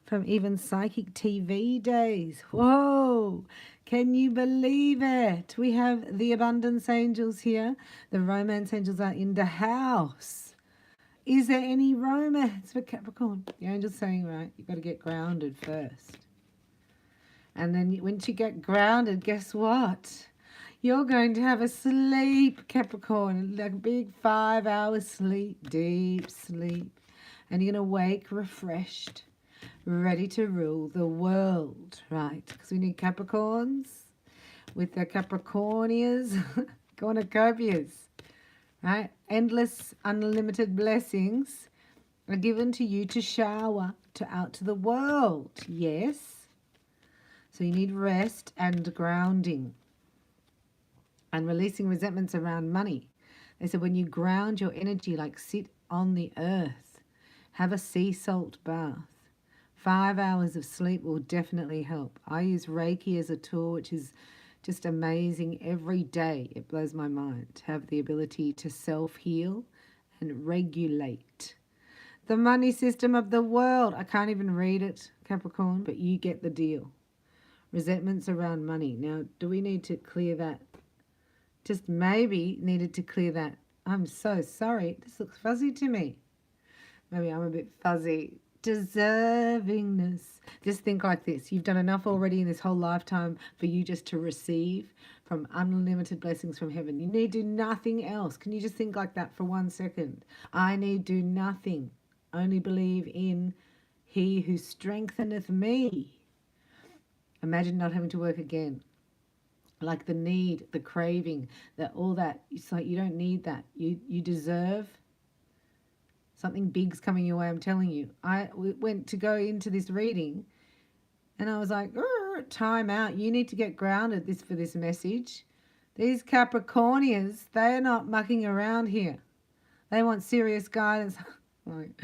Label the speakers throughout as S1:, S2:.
S1: from even psychic TV days. Whoa! Can you believe it? We have the abundance angels here. The romance angels are in the house. Is there any romance for Capricorn? The angel's saying, right, you've got to get grounded first. And then once you get grounded, guess what? You're going to have a sleep, Capricorn, like a big 5-hour sleep, deep sleep. And you're going to wake refreshed, ready to rule the world, right? Because we need Capricorns with their Capricornias, cornucopias, right? Endless, unlimited blessings are given to you to shower out to the world, yes? So you need rest and grounding and releasing resentments around money. They said when you ground your energy, like sit on the earth, have a sea salt bath. 5 hours of sleep will definitely help. I use Reiki as a tool, which is just amazing every day. It blows my mind to have the ability to self-heal and regulate the money system of the world. I can't even read it, Capricorn, but you get the deal. Resentments around money. Now, do we need to clear that? Just maybe needed to clear that. I'm so sorry. This looks fuzzy to me. Maybe I'm a bit fuzzy. Deservingness. Just think like this. You've done enough already in this whole lifetime for you just to receive from unlimited blessings from heaven. You need do nothing else. Can you just think like that for 1 second? I need do nothing. Only believe in He who strengtheneth me. Imagine not having to work again. Like the need, the craving, all that. It's like you don't need that. You deserve something big's coming your way, I'm telling you. I went to go into this reading and I was like, time out. You need to get grounded for this message. These Capricornians, they're not mucking around here. They want serious guidance. Like,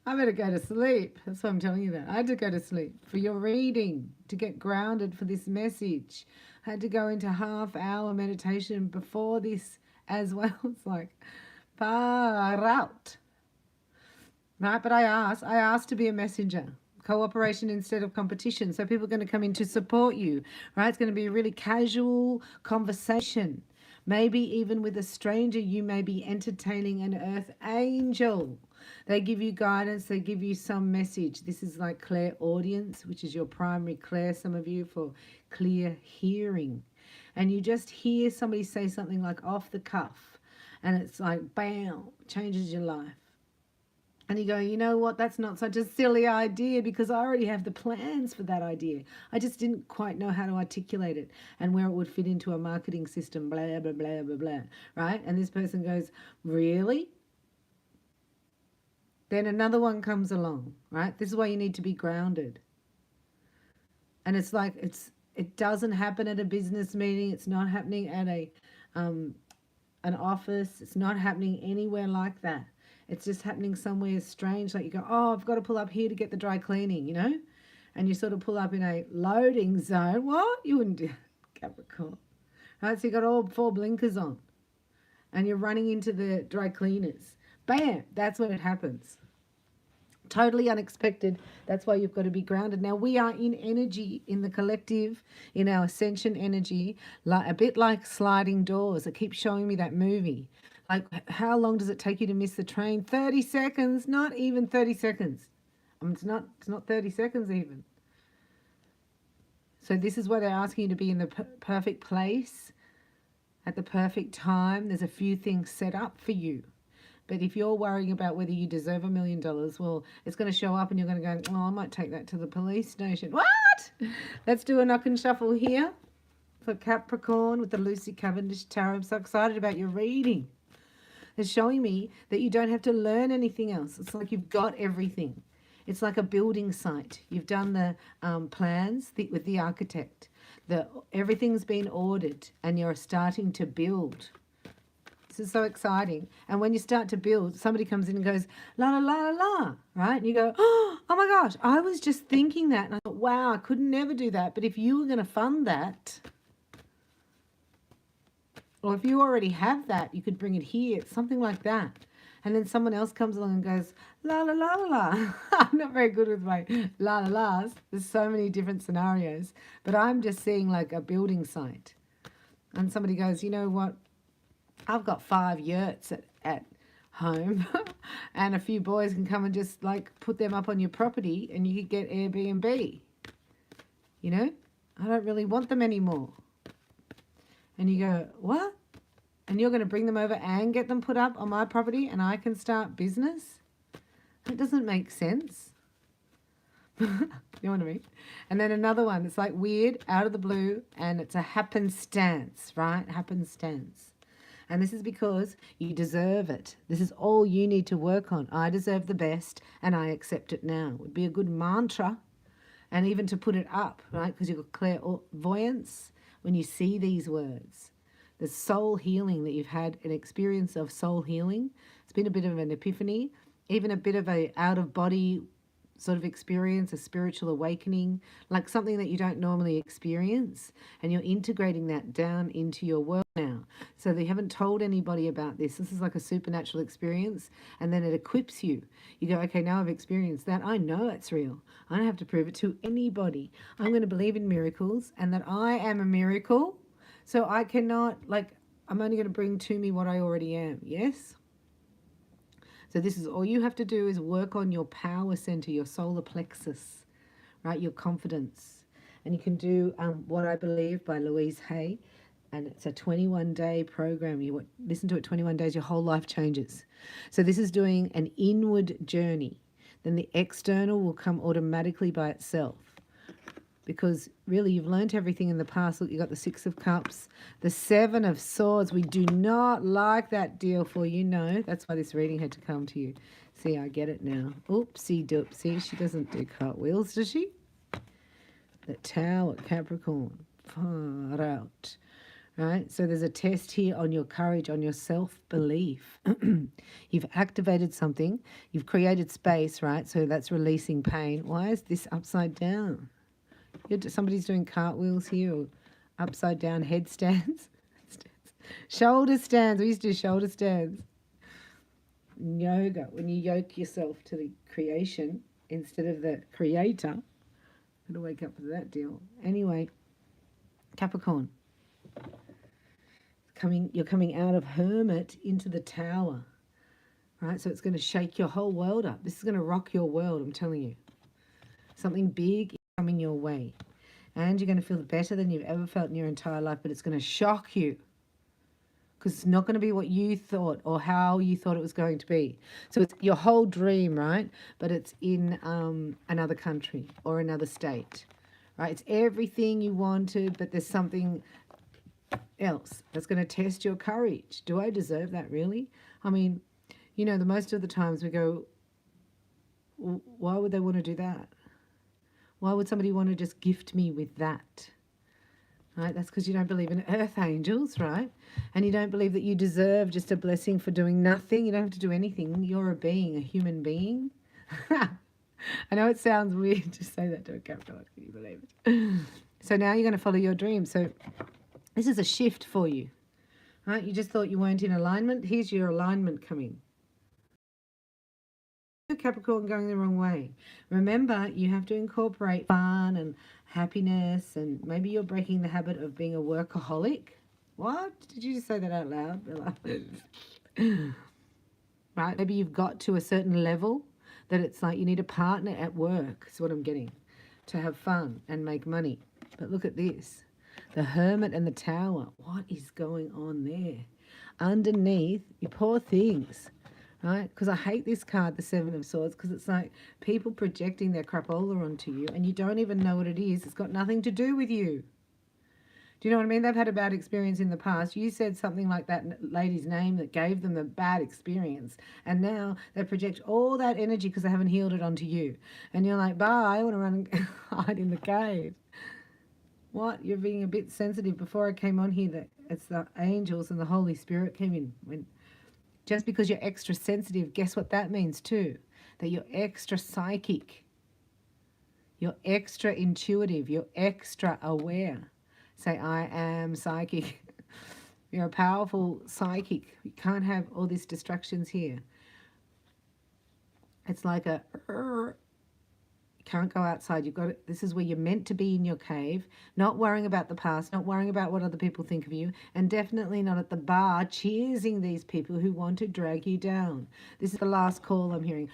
S1: I better go to sleep. That's why I'm telling you that. I had to go to sleep for your reading, to get grounded for this message. I had to go into half-hour meditation before this as well. It's like, far out. Right, but I asked to be a messenger. Cooperation instead of competition. So people are going to come in to support you, right? It's going to be a really casual conversation. Maybe even with a stranger, you may be entertaining an earth angel. They give you guidance. They give you some message. This is like clairaudience, which is your primary clair, some of you, for clear hearing. And you just hear somebody say something like off the cuff. And it's like, bam, changes your life. And you go, you know what, that's not such a silly idea because I already have the plans for that idea. I just didn't quite know how to articulate it and where it would fit into a marketing system, blah, blah, blah, blah, blah, right? And this person goes, really? Then another one comes along, right? This is why you need to be grounded. And it's like, it doesn't happen at a business meeting. It's not happening at an office. It's not happening anywhere like that. It's just happening somewhere strange. Like you go, oh, I've got to pull up here to get the dry cleaning, you know? And you sort of pull up in a loading zone. What? You wouldn't do Capricorn. Right? So you got all 4 blinkers on. And you're running into the dry cleaners. Bam! That's when it happens. Totally unexpected. That's why you've got to be grounded. Now, we are in energy, in the collective, in our ascension energy, like a bit like sliding doors. It keeps showing me that movie. Like, how long does it take you to miss the train? 30 seconds, not even 30 seconds. It's not 30 seconds even. So this is why they're asking you to be in the perfect place at the perfect time. There's a few things set up for you. But if you're worrying about whether you deserve $1 million, well, it's going to show up and you're going to go, oh, I might take that to the police station. What? Let's do a knock and shuffle here for Capricorn with the Lucy Cavendish Tarot. I'm so excited about your reading. It's showing me that you don't have to learn anything else. It's like you've got everything. It's like a building site. You've done the plans with the architect. Everything's been ordered and you're starting to build. This is so exciting. And when you start to build, somebody comes in and goes, la, la, la, la, la, right? And you go, oh my gosh, I was just thinking that. And I thought, wow, I could never do that. But if you were going to fund that, or if you already have that, you could bring it here, something like that. And then someone else comes along and goes, la la la la la. I'm not very good with my la la la's. There's so many different scenarios. But I'm just seeing like a building site. And somebody goes, you know what? I've got 5 yurts at home and a few boys can come and just like put them up on your property and you could get Airbnb. You know, I don't really want them anymore. And you go, what? And you're going to bring them over and get them put up on my property and I can start business? That doesn't make sense. You know what I mean? And then another one, it's like weird, out of the blue, and it's a happenstance, right? Happenstance. And this is because you deserve it. This is all you need to work on. I deserve the best and I accept it now. Would be a good mantra. And even to put it up, right? Because you've got clairvoyance when you see these words. The soul healing that you've had, an experience of soul healing. It's been a bit of an epiphany, even a bit of a out-of-body sort of experience, a spiritual awakening, like something that you don't normally experience. And you're integrating that down into your world now. So they haven't told anybody about this. This is like a supernatural experience. And then it equips you. You go, okay, now I've experienced that. I know it's real. I don't have to prove it to anybody. I'm going to believe in miracles and that I am a miracle. So I cannot, like, I'm only going to bring to me what I already am. Yes? So this is all you have to do is work on your power center, your solar plexus, right? Your confidence. And you can do What I Believe by Louise Hay. And it's a 21-day program. You listen to it 21 days, your whole life changes. So this is doing an inward journey. Then the external will come automatically by itself. Because really you've learned everything in the past. Look, you got the 6 of Cups, the 7 of Swords. We do not like that deal for you, no. That's why this reading had to come to you. See, I get it now. Oopsie doopsie. She doesn't do cartwheels, does she? The Tower, Capricorn. Far out. Right? So there's a test here on your courage, on your self-belief. You've activated something. You've created space, right? So that's releasing pain. Why is this upside down? Somebody's doing cartwheels here or upside down headstands. Shoulder stands. We used to do shoulder stands. Yoga, when you yoke yourself to the creation instead of the creator. I'm going to wake up with that deal. Anyway, Capricorn. You're coming out of Hermit into the Tower. Right? So it's going to shake your whole world up. This is going to rock your world, I'm telling you. Something big coming your way, and you're going to feel better than you've ever felt in your entire life, but it's going to shock you because it's not going to be what you thought or how you thought it was going to be. So it's your whole dream, right? But it's in another country or another state, right? It's everything you wanted, but there's something else that's going to test your courage. Do I deserve that, really? I mean, you know, the most of the times we go, why would they want to do that? Why would somebody want to just gift me with that? Right? That's because you don't believe in earth angels, right? And you don't believe that you deserve just a blessing for doing nothing. You don't have to do anything. You're a being, a human being. I know it sounds weird to say that to a Capricorn. Can you believe it? So now you're going to follow your dream. So this is a shift for you. Right? You just thought you weren't in alignment. Here's your alignment coming. Capricorn going the wrong way. Remember, you have to incorporate fun and happiness, and maybe you're breaking the habit of being a workaholic. What? Did you just say that out loud, Bella? Right? Maybe you've got to a certain level that it's like you need a partner at work, is what I'm getting, to have fun and make money. But look at this. The Hermit and the Tower. What is going on there? Underneath, you poor things. Right? Because I hate this card, the 7 of Swords, because it's like people projecting their crapola onto you and you don't even know what it is. It's got nothing to do with you. Do you know what I mean? They've had a bad experience in the past. You said something like that lady's name that gave them the bad experience. And now they project all that energy because they haven't healed it onto you. And you're like, bye, I want to run and hide in the cave. What? You're being a bit sensitive. Before I came on here, that it's the angels and the Holy Spirit came in. Just because you're extra sensitive, guess what that means too? That you're extra psychic. You're extra intuitive. You're extra aware. Say, I am psychic. You're a powerful psychic. You can't have all these distractions here. It's like a can't go outside. You've got to, this is where you're meant to be in your cave, not worrying about the past, not worrying about what other people think of you, and definitely not at the bar cheersing these people who want to drag you down. This is the last call I'm hearing.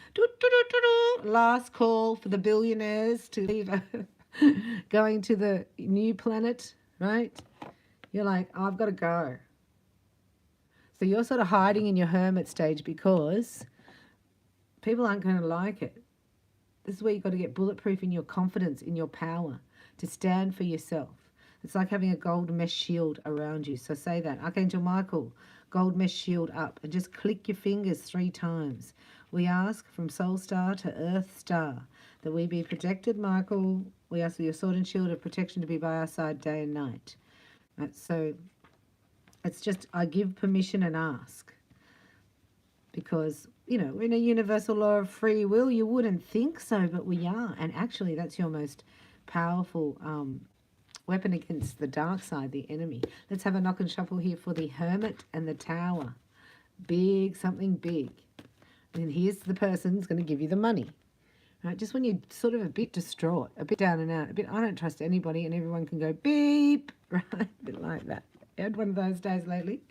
S1: Last call for the billionaires to leave going to the new planet, right? You're like, oh, I've got to go. So you're sort of hiding in your hermit stage because people aren't going to like it. This is where you've got to get bulletproof in your confidence, in your power, to stand for yourself. It's like having a gold mesh shield around you. So say that. Archangel Michael, gold mesh shield up. And just click your fingers 3 times. We ask from Soul Star to Earth Star that we be protected, Michael. We ask for your sword and shield of protection to be by our side day and night. Right, so it's just, I give permission and ask. Because, you know, in a universal law of free will, you wouldn't think so, but we are. And actually, that's your most powerful weapon against the dark side, the enemy. Let's have a knock and shuffle here for the Hermit and the Tower. Big, something big. And here's the person who's going to give you the money. Right? Just when you're sort of a bit distraught, a bit down and out, a bit, I don't trust anybody, and everyone can go beep, right? A bit like that. You had one of those days lately?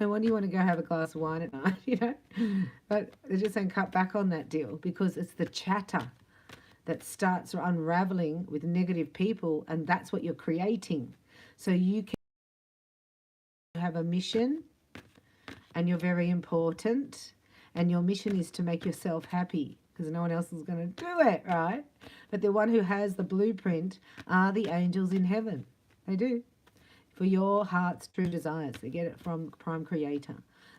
S1: No wonder you want to go have a glass of wine at night, you know. But they're just saying cut back on that deal because it's the chatter that starts unraveling with negative people, and that's what you're creating. So you can have a mission, and you're very important, and your mission is to make yourself happy because no one else is going to do it, right? But the one who has the blueprint are the angels in heaven. They do. For your heart's true desires. They get it from Prime Creator.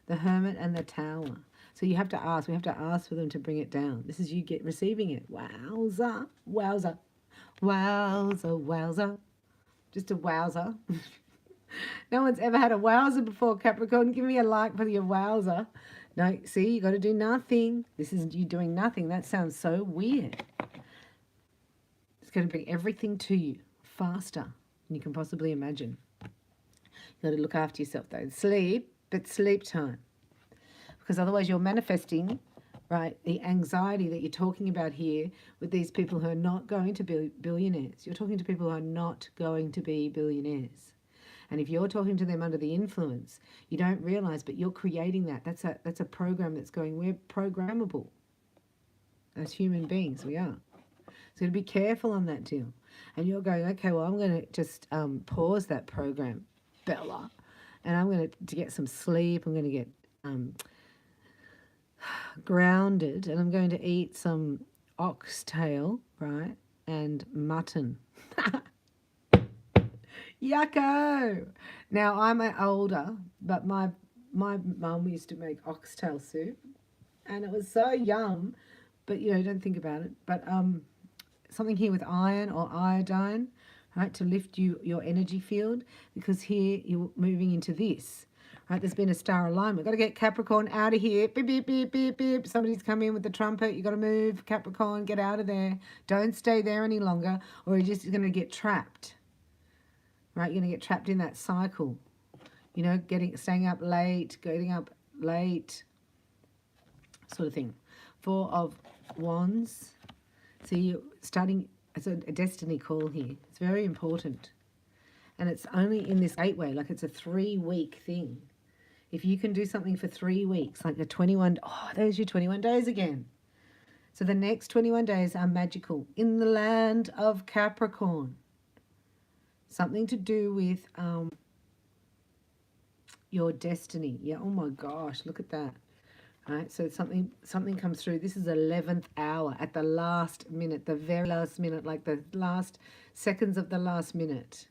S1: The Hermit and the Tower. So you have to ask. We have to ask for them to bring it down. This is you receiving it. Wowza. Wowza. Wowza. Wowza. Just a wowza. No one's ever had a wowza before, Capricorn. Give me a like for your wowza. No, see, you got to do nothing. This is you doing nothing. That sounds so weird. It's going to bring everything to you faster than you can possibly imagine. You've got to look after yourself, though. Sleep, but sleep time. Because otherwise you're manifesting, right, the anxiety that you're talking about here with these people who are not going to be billionaires. You're talking to people who are not going to be billionaires. And if you're talking to them under the influence, you don't realize, but you're creating that. That's a program that's going, we're programmable. As human beings, we are. So to be careful on that deal. And you're going, okay, well, I'm going to just pause that program, Bella. And I'm going to get some sleep. I'm going to get grounded. And I'm going to eat some oxtail, right? And mutton. Yucko! Now, I'm older, but my mum used to make oxtail soup. And it was so yum. But, you know, don't think about it. But something here with iron or iodine, right, to lift your energy field, because here you're moving into this, right? There's been a star alignment. Got to get Capricorn out of here. Beep, beep, beep, beep, beep. Somebody's come in with the trumpet. You got to move, Capricorn. Get out of there. Don't stay there any longer, or you're just going to get trapped, right? You're going to get trapped in that cycle. You know, staying up late, getting up late, sort of thing. 4 of Wands. So you're starting, it's a destiny call here. It's very important. And it's only in this gateway, like it's a 3-week thing. If you can do something for 3 weeks, like the 21, oh, there's your 21 days again. So the next 21 days are magical in the land of Capricorn. Something to do with your destiny. Yeah, oh my gosh, look at that. Right, so something comes through. This is 11th hour, at the last minute, the very last minute, like the last seconds of the last minute.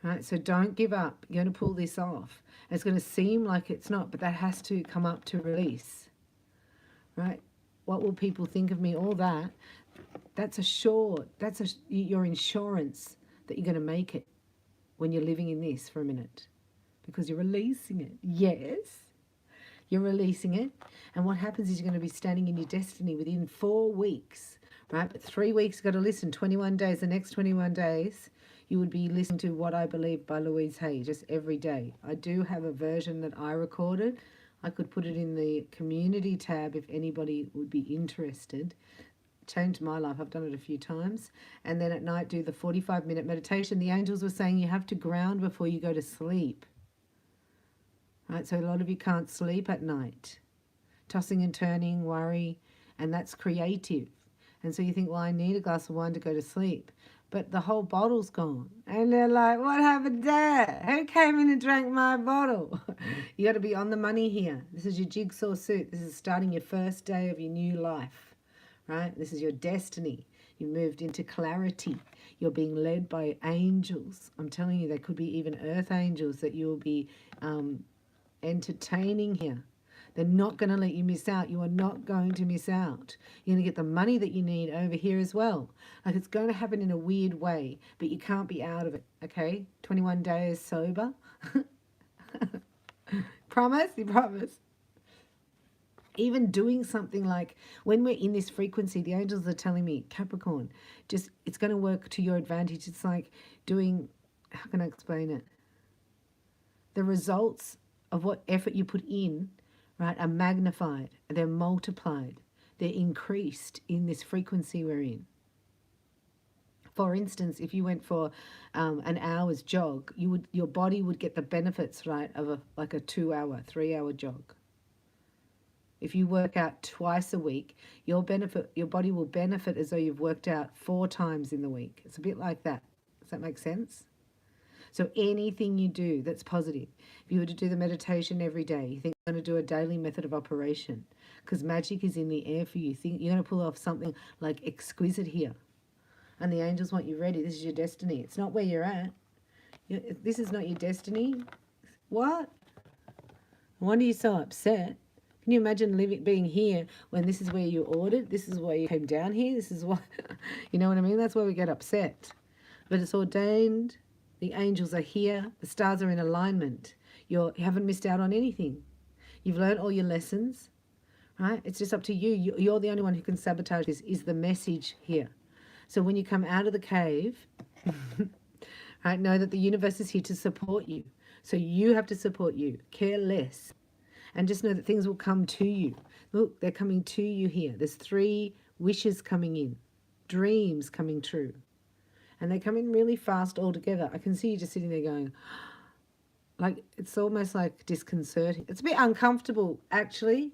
S1: Right, so don't give up. You're going to pull this off. It's going to seem like it's not, but that has to come up to release. Right, what will people think of me? All that. That's your insurance that you're going to make it when you're living in this for a minute, because you're releasing it. Yes. You're releasing it. And what happens is you're going to be standing in your destiny within 4 weeks, right? But 3 weeks, you've got to listen. 21 days, the next 21 days, you would be listening to What I Believe by Louise Hay just every day. I do have a version that I recorded I could put it in the community tab if anybody would be interested. Changed my life. I've done it a few times. And then at night do the 45-minute meditation. The angels were saying you have to ground before you go to sleep. Right? So a lot of you can't sleep at night. Tossing and turning, worry, and that's creative. And so you think, well, I need a glass of wine to go to sleep. But the whole bottle's gone. And they're like, what happened there? Who came in and drank my bottle? You got to be on the money here. This is your jigsaw suit. This is starting your first day of your new life, right? This is your destiny. You moved into clarity. You're being led by angels. I'm telling you, they could be even earth angels that you'll be entertaining here. They're not going to let you miss out. You are not going to miss out. You're going to get the money that you need over here as well. Like, it's going to happen in a weird way, but you can't be out of it, okay? 21 days sober. Promise? You promise? Even doing something like, when we're in this frequency, the angels are telling me, Capricorn, just, it's going to work to your advantage. It's like doing, how can I explain it? The results of what effort you put in, right, are magnified, they're multiplied, they're increased in this frequency we're in. For instance, if you went for an hour's jog, your body would get the benefits, right, of like a 2-hour, 3-hour jog. If you work out twice a week, your body will benefit as though you've worked out 4 times in the week. It's a bit like that. Does that make sense? So anything you do that's positive, if you were to do the meditation every day, you think you're going to do a daily method of operation, because magic is in the air for you. Think you're going to pull off something like exquisite here. And the angels want you ready. This is your destiny. It's not where you're at. This is not your destiny. What? No wonder you're so upset. Can you imagine being here when this is where you ordered? This is where you came down here? This is what, you know what I mean? That's why we get upset. But it's ordained. The angels are here. The stars are in alignment. You haven't missed out on anything. You've learned all your lessons, right? It's just up to you. You're the only one who can sabotage this, is the message here. So when you come out of the cave, right, know that the universe is here to support you. So you have to support you. Care less. And just know that things will come to you. Look, they're coming to you here. There's 3 wishes coming in. Dreams coming true. And they come in really fast all together. I can see you just sitting there going, like, it's almost like disconcerting. It's a bit uncomfortable, actually,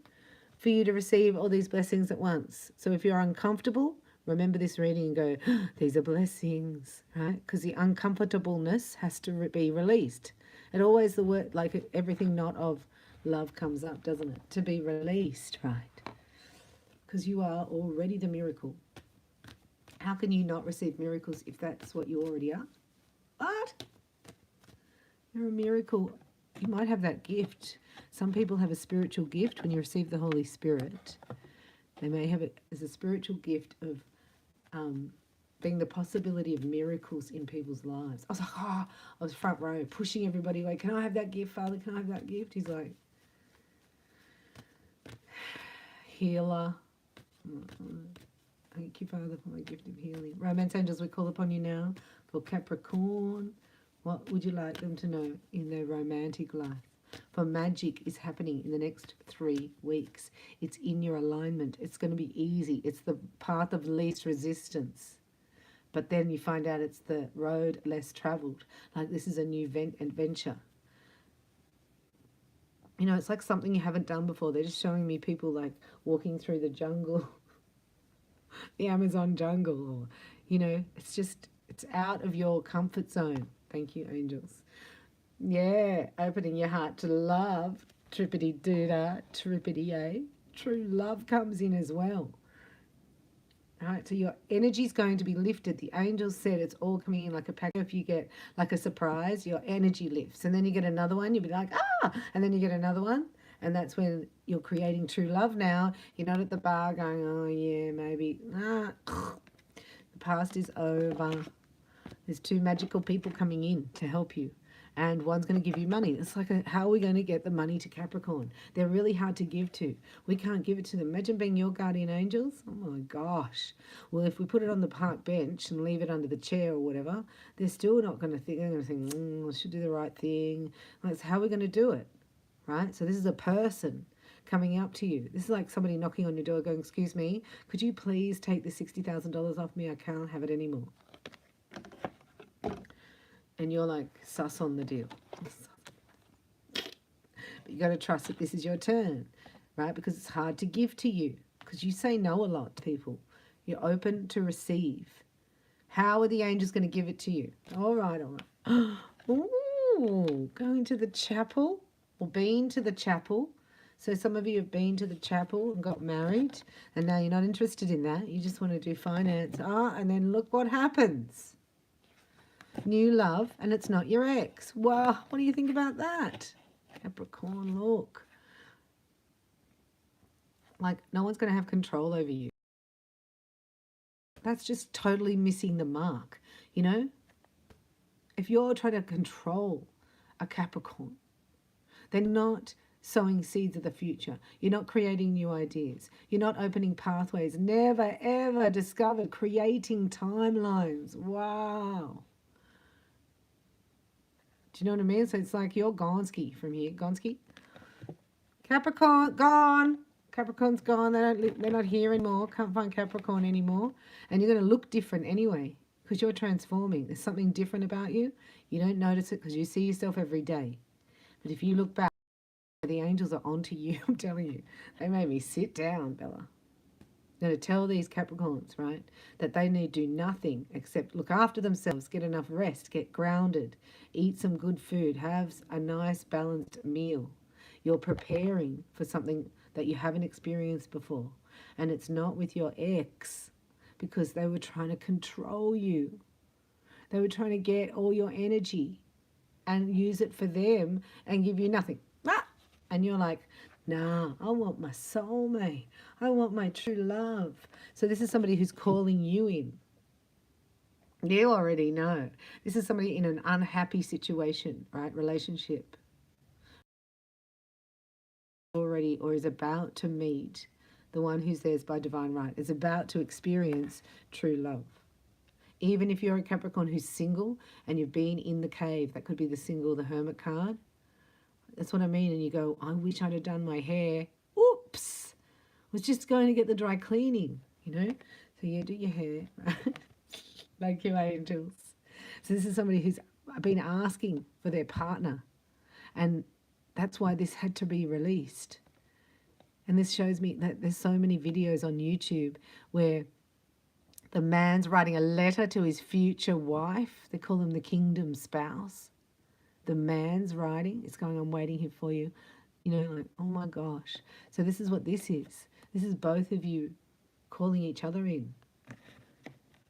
S1: for you to receive all these blessings at once. So if you're uncomfortable, remember this reading and go, these are blessings, right? Because the uncomfortableness has to be released. And always the word, like everything not of love comes up, doesn't it? To be released, right? Because you are already the miracle. How can you not receive miracles if that's what you already are? What? You're a miracle. You might have that gift. Some people have a spiritual gift when you receive the Holy Spirit. They may have it as a spiritual gift of being the possibility of miracles in people's lives. I was like, I was front row pushing everybody away. Can I have that gift, Father? Can I have that gift? He's like, healer. Thank you, Father, for my gift of healing. Romance angels, we call upon you now for Capricorn. What would you like them to know in their romantic life? For magic is happening in the next 3 weeks. It's in your alignment. It's going to be easy. It's the path of least resistance. But then you find out it's the road less traveled. Like, this is a new adventure. You know, it's like something you haven't done before. They're just showing me people like walking through the jungle. The Amazon jungle, or, you know, it's out of your comfort zone. Thank you, angels. Yeah, opening your heart to love. Trippity-doo-dah, trippity-yay. True love comes in as well. All right, so your energy is going to be lifted. The angels said it's all coming in like a pack. If you get like a surprise, your energy lifts. And then you get another one, you'll be like, and then you get another one. And that's when you're creating true love now. You're not at the bar going, oh, yeah, maybe. The past is over. There's 2 magical people coming in to help you. And one's going to give you money. It's like, how are we going to get the money to Capricorn? They're really hard to give to. We can't give it to them. Imagine being your guardian angels. Oh, my gosh. Well, if we put it on the park bench and leave it under the chair or whatever, they're still not going to think. They're going to think, I should do the right thing. Like, how are we going to do it? right? So this is a person coming up to you. This is like somebody knocking on your door going, excuse me, could you please take the $60,000 off me? I can't have it anymore. And you're like, sus on the deal. But you got to trust that this is your turn, right? Because it's hard to give to you because you say no a lot to people. You're open to receive. How are the angels going to give it to you? All right, all right. Ooh, going to the chapel or been to the chapel. So some of you have been to the chapel and got married and now you're not interested in that. You just want to do finance. And then look what happens. New love, and it's not your ex. Wow, what do you think about that? Capricorn, look. Like, no one's going to have control over you. That's just totally missing the mark, you know? If you're trying to control a Capricorn, they're not sowing seeds of the future. You're not creating new ideas. You're not opening pathways. Never, ever discovered creating timelines. Wow. Do you know what I mean? So it's like you're Gonski from here. Gonski. Capricorn, gone. Capricorn's gone. They're not here anymore. Can't find Capricorn anymore. And you're going to look different anyway because you're transforming. There's something different about you. You don't notice it because you see yourself every day. But if you look back, the angels are onto you. I'm telling you. They made me sit down, Bella. I'm going to tell these Capricorns, right, that they need to do nothing except look after themselves, get enough rest, get grounded, eat some good food, have a nice balanced meal. You're preparing for something that you haven't experienced before. And it's not with your ex because they were trying to control you. They were trying to get all your energy and use it for them and give you nothing. And you're like, nah, I want my soulmate. I want my true love. So this is somebody who's calling you in. You already know. This is somebody in an unhappy situation, right? Relationship. Already or is about to meet the one who's theirs by divine right. Is about to experience true love. Even if you're a Capricorn who's single and you've been in the cave, that could be the single, the hermit card. That's what I mean. And you go, I wish I'd have done my hair. Oops. I was just going to get the dry cleaning, you know. So you do your hair. Like your angels. So this is somebody who's been asking for their partner. And that's why this had to be released. And this shows me that there's so many videos on YouTube where the man's writing a letter to his future wife. They call him the kingdom spouse. The man's writing, it's going, I'm waiting here for you. You know, like, oh my gosh. So this is what this is. This is both of you calling each other in.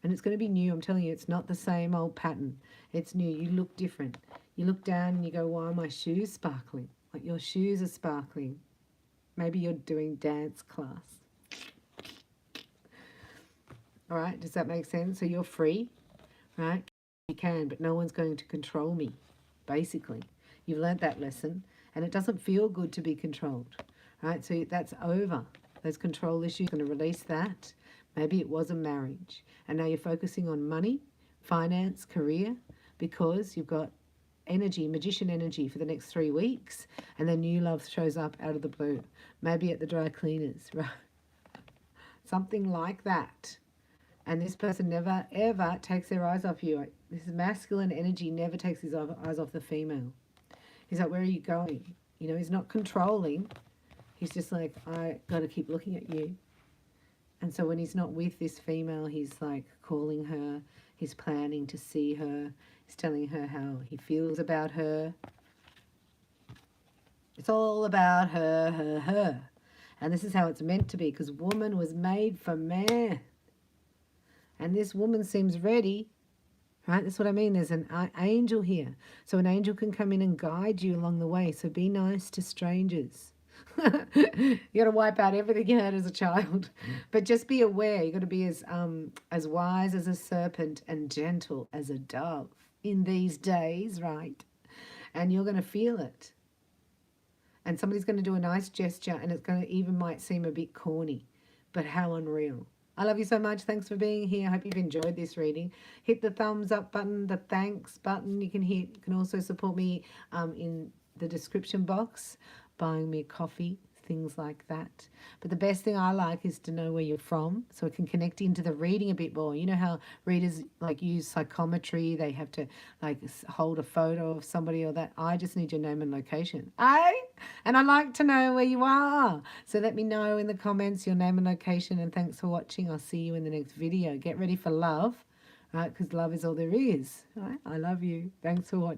S1: And it's going to be new. I'm telling you, it's not the same old pattern. It's new. You look different. You look down and you go, why are my shoes sparkling? Like your shoes are sparkling. Maybe you're doing dance class. All right, does that make sense? So you're free, right? You can, but no one's going to control me. Basically, you've learned that lesson and it doesn't feel good to be controlled, right? So that's over. Those control issues, going to release that. Maybe it was a marriage and now you're focusing on money, finance, career, because you've got energy, magician energy for the next 3 weeks, and then new love shows up out of the blue. Maybe at the dry cleaners, right? Something like that. And this person never, ever takes their eyes off you. This masculine energy never takes his eyes off the female. He's like, where are you going? You know, he's not controlling. He's just like, I got to keep looking at you. And so when he's not with this female, he's like calling her. He's planning to see her. He's telling her how he feels about her. It's all about her, her, her. And this is how it's meant to be, because woman was made for man. And this woman seems ready, right? That's what I mean. There's an angel here. So an angel can come in and guide you along the way. So be nice to strangers. You got to wipe out everything you had as a child. But just be aware. You got to be as wise as a serpent and gentle as a dove in these days, right? And you're going to feel it. And somebody's going to do a nice gesture and it's going to even might seem a bit corny, but how unreal. I love you so much. Thanks for being here. I hope you've enjoyed this reading. Hit the thumbs up button, the thanks button. You can hit. You can also support me in the description box buying me a coffee, things like that. But the best thing I like is to know where you're from, so it can connect into the reading a bit more. You know how readers like use psychometry, they have to like hold a photo of somebody or that. I just need your name and location. And I like to know where you are. So let me know in the comments your name and location, and thanks for watching. I'll see you in the next video. Get ready for love, right? Because love is all there is, right? I love you. Thanks for watching.